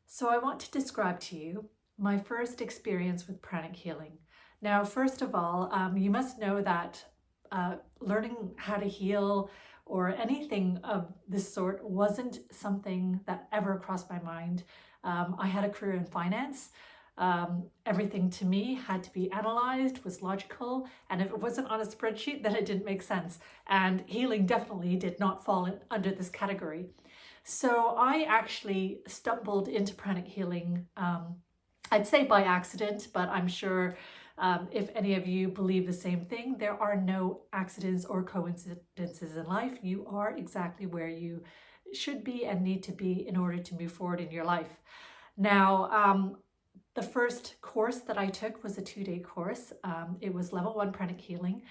So I want to describe to you my first experience with pranic healing. Now, first of all, you must know that learning how to heal or anything of this sort wasn't something that ever crossed my mind. I had a career in finance. Everything to me had to be analyzed, was logical, and if it wasn't on a spreadsheet, then it didn't make sense. And healing definitely did not fall under this category. So I actually stumbled into pranic healing, I'd say by accident, but I'm sure if any of you believe the same thing, there are no accidents or coincidences in life. You are exactly where you should be and need to be in order to move forward in your life. Now, the first course that I took was a 2-day course. It was level 1 pranic healing.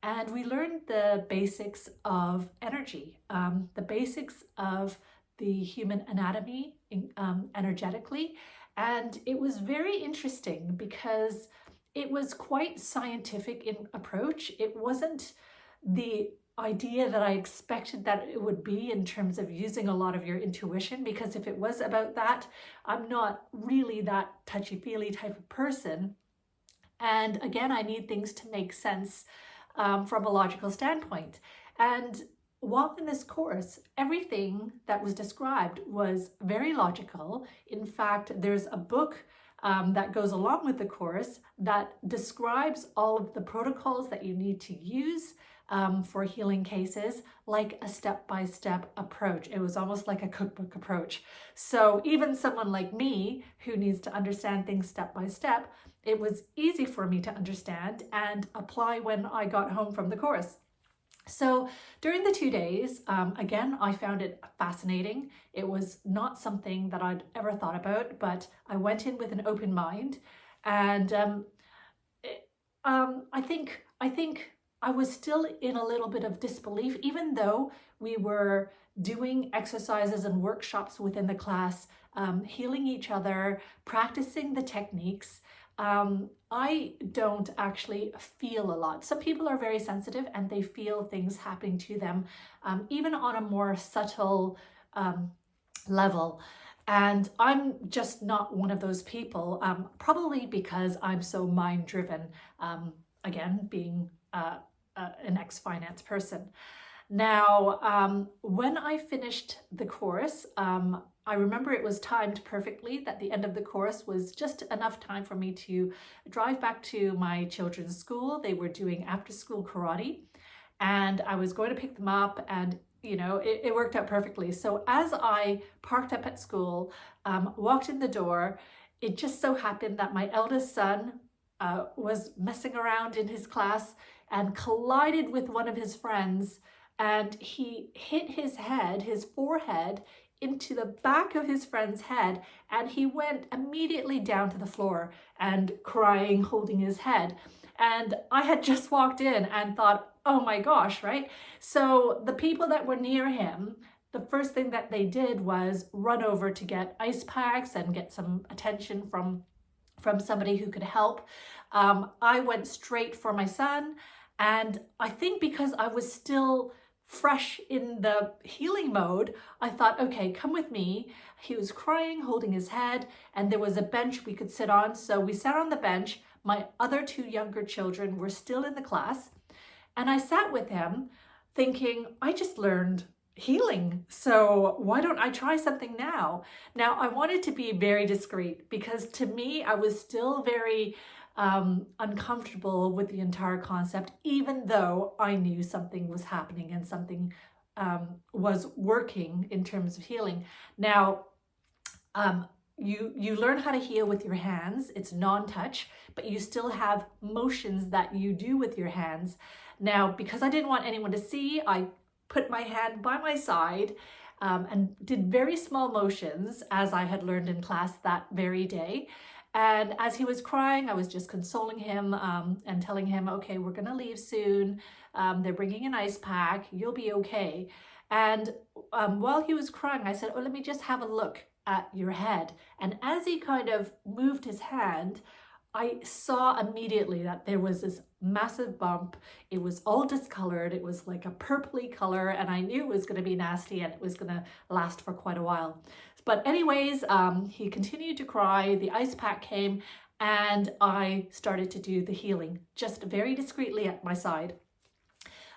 And we learned the basics of energy, the basics of the human anatomy energetically. And it was very interesting because it was quite scientific in approach. It wasn't the idea that I expected that it would be in terms of using a lot of your intuition, because if it was about that, I'm not really that touchy-feely type of person. And again, I need things to make sense from a logical standpoint. And while in this course, everything that was described was very logical. In fact, there's a book that goes along with the course that describes all of the protocols that you need to use for healing cases, like a step-by-step approach. It was almost like a cookbook approach. So even someone like me who needs to understand things step by step, it was easy for me to understand and apply when I got home from the course. So during the 2 days, again, I found it fascinating. It was not something that I'd ever thought about, but I went in with an open mind. And I think I was still in a little bit of disbelief, even though we were doing exercises and workshops within the class, healing each other, practicing the techniques. I don't actually feel a lot. Some people are very sensitive and they feel things happening to them, even on a more subtle level. And I'm just not one of those people, probably because I'm so mind driven, again, being an ex-finance person. Now, when I finished the course, I remember it was timed perfectly, that the end of the course was just enough time for me to drive back to my children's school. They were doing after-school karate, and I was going to pick them up, and it worked out perfectly. So as I parked up at school, walked in the door, it just so happened that my eldest son was messing around in his class and collided with one of his friends, and he hit his forehead into the back of his friend's head, and he went immediately down to the floor and crying, holding his head. And I had just walked in and thought, oh my gosh, right? So the people that were near him, the first thing that they did was run over to get ice packs and get some attention from somebody who could help. I went straight for my son, and I think because I was still fresh in the healing mode, I thought, okay, come with me. He was crying, holding his head, and there was a bench we could sit on. So we sat on the bench. My other 2 younger children were still in the class, and I sat with him thinking, I just learned healing, so why don't I try something now? Now, I wanted to be very discreet because to me, I was still very uncomfortable with the entire concept, even though I knew something was happening and something was working in terms of healing. Now, you learn how to heal with your hands. It's non-touch, but you still have motions that you do with your hands. Now, because I didn't want anyone to see, I put my hand by my side and did very small motions as I had learned in class that very day. And as he was crying, I was just consoling him and telling him, okay, we're gonna leave soon. They're bringing an ice pack, you'll be okay. And while he was crying, I said, oh, let me just have a look at your head. And as he kind of moved his hand, I saw immediately that there was this massive bump. It was all discolored. It was like a purpley color, and I knew it was going to be nasty and it was going to last for quite a while. But anyways, he continued to cry. The ice pack came, and I started to do the healing just very discreetly at my side.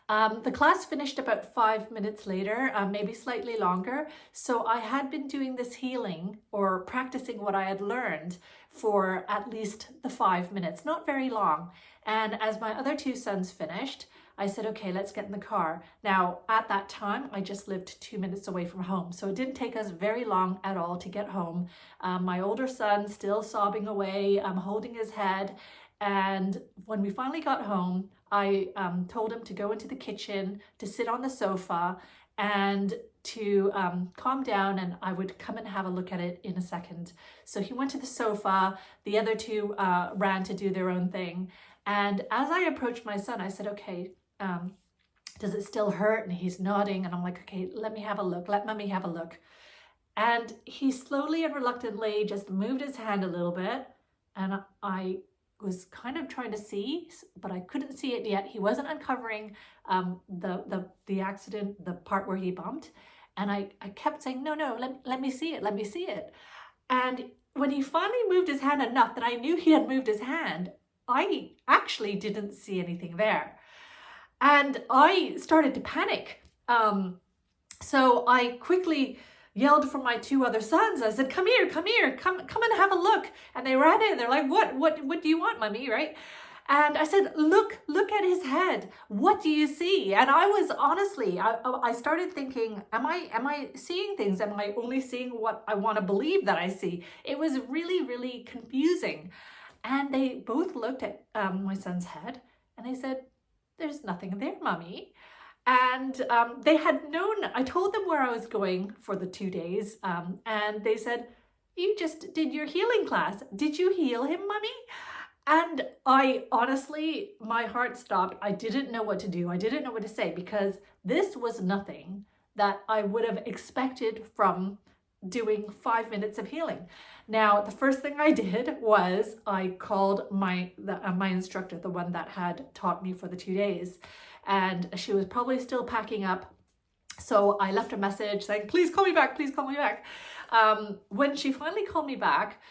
The class finished about 5 minutes later, maybe slightly longer. So I had been doing this healing or practicing what I had learned for at least the 5 minutes, not very long. And as my other two sons finished, I said, okay, let's get in the car. Now, at that time, I just lived 2 minutes away from home. So it didn't take us very long at all to get home. My older son still sobbing away, holding his head. And when we finally got home, I told him to go into the kitchen, to sit on the sofa, and to calm down, and I would come and have a look at it in a second. So he went to the sofa, the other two ran to do their own thing. And as I approached my son, I said, okay, does it still hurt? And he's nodding, and I'm like, okay, let me have a look, let mommy have a look. And he slowly and reluctantly just moved his hand a little bit, and I was kind of trying to see, but I couldn't see it yet. He wasn't uncovering the accident, the part where he bumped. And I kept saying, no, let me see it, let me see it. And when he finally moved his hand enough that I knew he had moved his hand, I actually didn't see anything there. And I started to panic. So I quickly yelled for my two other sons. I said, come here, come and have a look. And they ran in. They're like, what do you want, mommy, right? And I said, look at his head. What do you see? And I was honestly, I started thinking, am I seeing things? Am I only seeing what I want to believe that I see? It was really, really confusing. And they both looked at my son's head and they said, there's nothing there, mommy. And they had known, I told them where I was going for the 2 days. And they said, you just did your healing class. Did you heal him, mommy? And I honestly, my heart stopped. I didn't know what to do. I didn't know what to say, because this was nothing that I would have expected from doing 5 minutes of healing. Now, the first thing I did was I called my instructor, the one that had taught me for the 2 days. And she was probably still packing up. So I left a message saying, please call me back, please call me back. When she finally called me back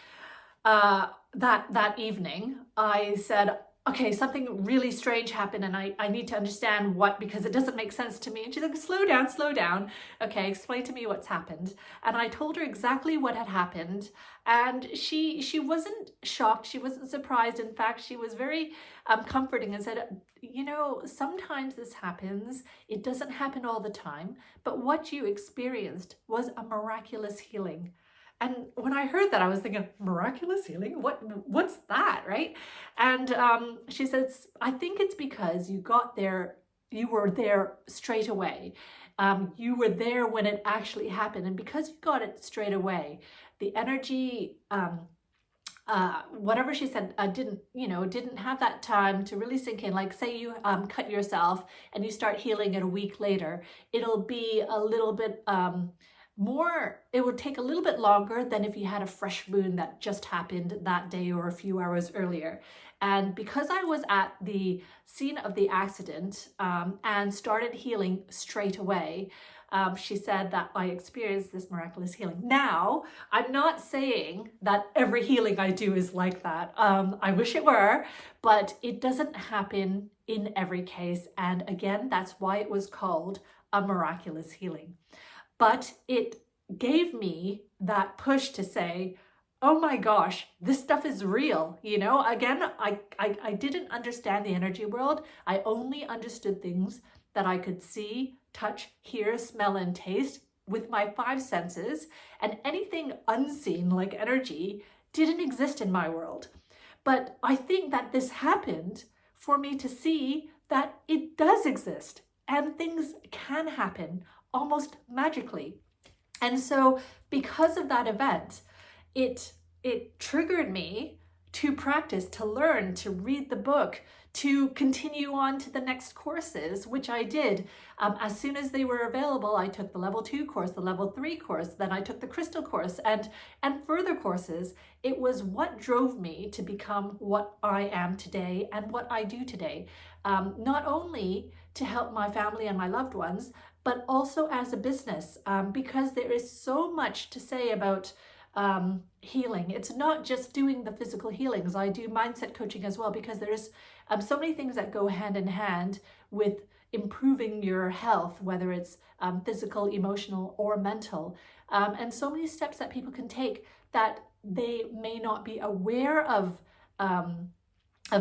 that evening, I said, okay, something really strange happened and I need to understand what, because it doesn't make sense to me. And she's like, slow down. Okay, explain to me what's happened. And I told her exactly what had happened. And she wasn't shocked. She wasn't surprised. In fact, she was very comforting and said, you know, sometimes this happens. It doesn't happen all the time. But what you experienced was a miraculous healing. And when I heard that, I was thinking, miraculous healing? What's that, right? And she says, I think it's because you got there, you were there straight away. You were there when it actually happened. And because you got it straight away, the energy, whatever she said, didn't have that time to really sink in. Like say you cut yourself and you start healing it a week later, it'll be a little bit more, it would take a little bit longer than if you had a fresh wound that just happened that day or a few hours earlier. And because I was at the scene of the accident and started healing straight away, she said that I experienced this miraculous healing. Now, I'm not saying that every healing I do is like that. I wish it were, but it doesn't happen in every case. And again, that's why it was called a miraculous healing. But it gave me that push to say, oh my gosh, this stuff is real. You know, again, I didn't understand the energy world. I only understood things that I could see, touch, hear, smell, and taste with my 5 senses. And anything unseen like energy didn't exist in my world. But I think that this happened for me to see that it does exist and things can happen almost magically. And so because of that event, it triggered me to practice, to learn, to read the book, to continue on to the next courses, which I did. As soon as they were available, I took the level 2 course, the level 3 course, then I took the crystal course and further courses. It was what drove me to become what I am today and what I do today. Not only to help my family and my loved ones, but also as a business, because there is so much to say about healing. It's not just doing the physical healings. I do mindset coaching as well, because there's so many things that go hand in hand with improving your health, whether it's physical, emotional, or mental, and so many steps that people can take that they may not be aware of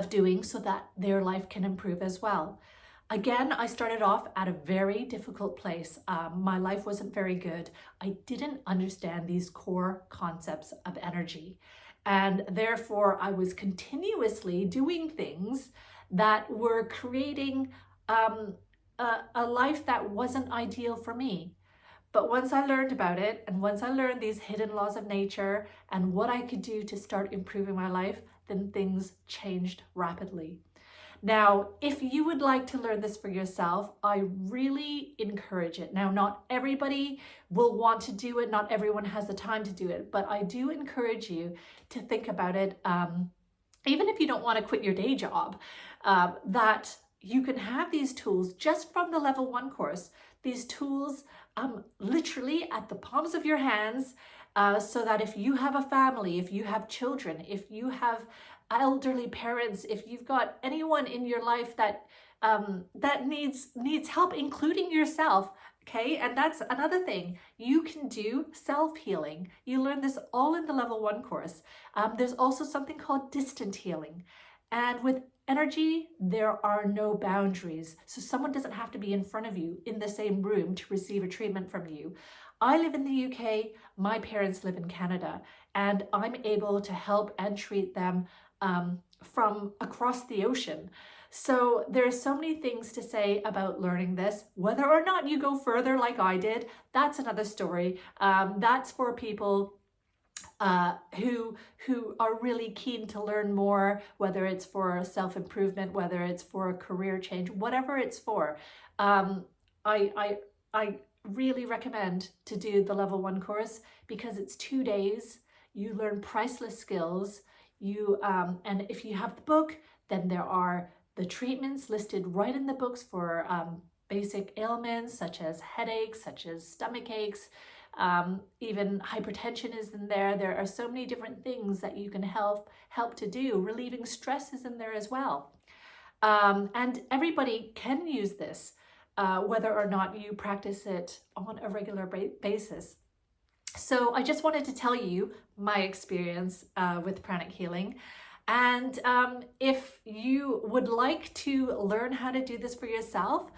doing, so that their life can improve as well. Again, I started off at a very difficult place. My life wasn't very good. I didn't understand these core concepts of energy. And therefore, I was continuously doing things that were creating a life that wasn't ideal for me. But once I learned about it, and once I learned these hidden laws of nature and what I could do to start improving my life, then things changed rapidly. Now, if you would like to learn this for yourself, I really encourage it. Now, not everybody will want to do it. Not everyone has the time to do it, but I do encourage you to think about it. Even if you don't want to quit your day job, that you can have these tools just from the level 1 course. These tools literally at the palms of your hands, so that if you have a family, if you have children, if you have elderly parents, if you've got anyone in your life that that needs help, including yourself, okay? And that's another thing. You can do self-healing. You learn this all in the level 1 course. There's also something called distant healing. And with energy, there are no boundaries. So someone doesn't have to be in front of you in the same room to receive a treatment from you. I live in the UK, my parents live in Canada, and I'm able to help and treat them from across the ocean. So there's so many things to say about learning this. Whether or not you go further like I did, that's another story. That's for people who are really keen to learn more, whether it's for self-improvement, whether it's for a career change, whatever it's for. I really recommend to do the level 1 course, because it's 2 days. You learn priceless skills. And if you have the book, then there are the treatments listed right in the books for basic ailments such as headaches, such as stomach aches, even hypertension is in there. There are so many different things that you can help to do. Relieving stress is in there as well. And everybody can use this, whether or not you practice it on a regular basis. So I just wanted to tell you my experience with Pranic Healing. And if you would like to learn how to do this for yourself,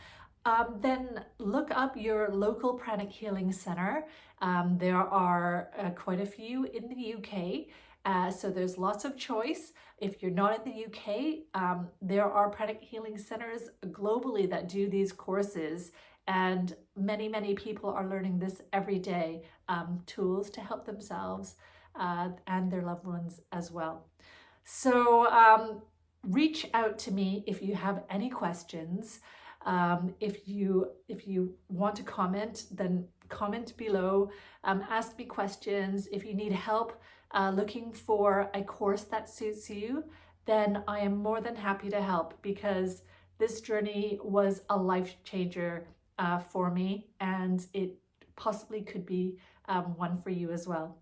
then look up your local Pranic Healing Center. There are quite a few in the UK, so there's lots of choice. If you're not in the UK, there are Pranic Healing Centers globally that do these courses, and many people are learning this every day, tools to help themselves and their loved ones as well. So reach out to me if you have any questions. If you want to comment, then comment below, ask me questions. If you need help looking for a course that suits you, then I am more than happy to help, because this journey was a life changer for me, and it possibly could be one for you as well.